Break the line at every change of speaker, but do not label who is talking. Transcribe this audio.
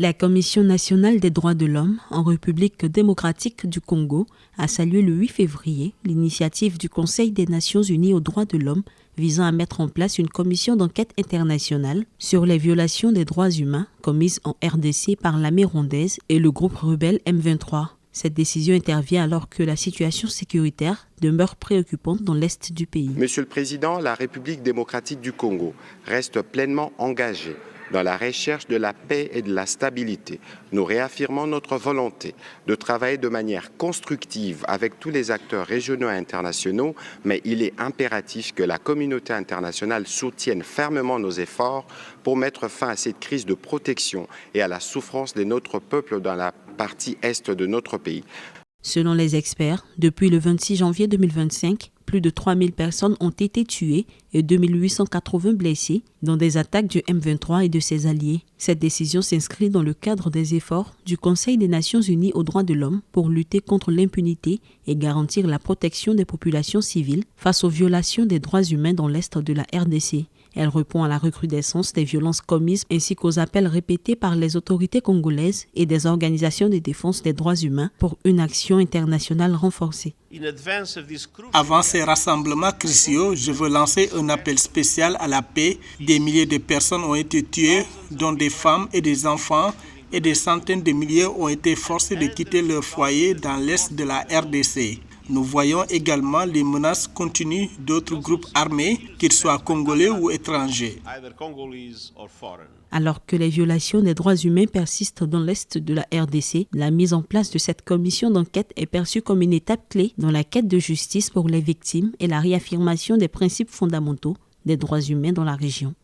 La Commission nationale des droits de l'homme en République démocratique du Congo a salué le 8 février l'initiative du Conseil des Nations unies aux droits de l'homme visant à mettre en place une commission d'enquête internationale sur les violations des droits humains commises en RDC par l'armée rwandaise et le groupe rebelle M23. Cette décision intervient alors que la situation sécuritaire demeure préoccupante dans l'est du pays.
Monsieur le Président, la République démocratique du Congo reste pleinement engagée dans la recherche de la paix et de la stabilité. Nous réaffirmons notre volonté de travailler de manière constructive avec tous les acteurs régionaux et internationaux, mais il est impératif que la communauté internationale soutienne fermement nos efforts pour mettre fin à cette crise de protection et à la souffrance de notre peuple dans la partie est de notre pays.
Selon les experts, depuis le 26 janvier 2025, plus de 3000 personnes ont été tuées et 2880 blessées dans des attaques du M23 et de ses alliés. Cette décision s'inscrit dans le cadre des efforts du Conseil des Nations unies aux droits de l'homme pour lutter contre l'impunité et garantir la protection des populations civiles face aux violations des droits humains dans l'est de la RDC. Elle répond à la recrudescence des violences commises ainsi qu'aux appels répétés par les autorités congolaises et des organisations de défense des droits humains pour une action internationale renforcée.
Avant ces rassemblements cruciaux, je veux lancer un appel spécial à la paix. Des milliers de personnes ont été tuées, dont des femmes et des enfants, et des centaines de milliers ont été forcés de quitter leur foyer dans l'est de la RDC. Nous voyons également les menaces continues d'autres groupes armés, qu'ils soient congolais ou étrangers.
Alors que les violations des droits humains persistent dans l'est de la RDC, la mise en place de cette commission d'enquête est perçue comme une étape clé dans la quête de justice pour les victimes et la réaffirmation des principes fondamentaux des droits humains dans la région.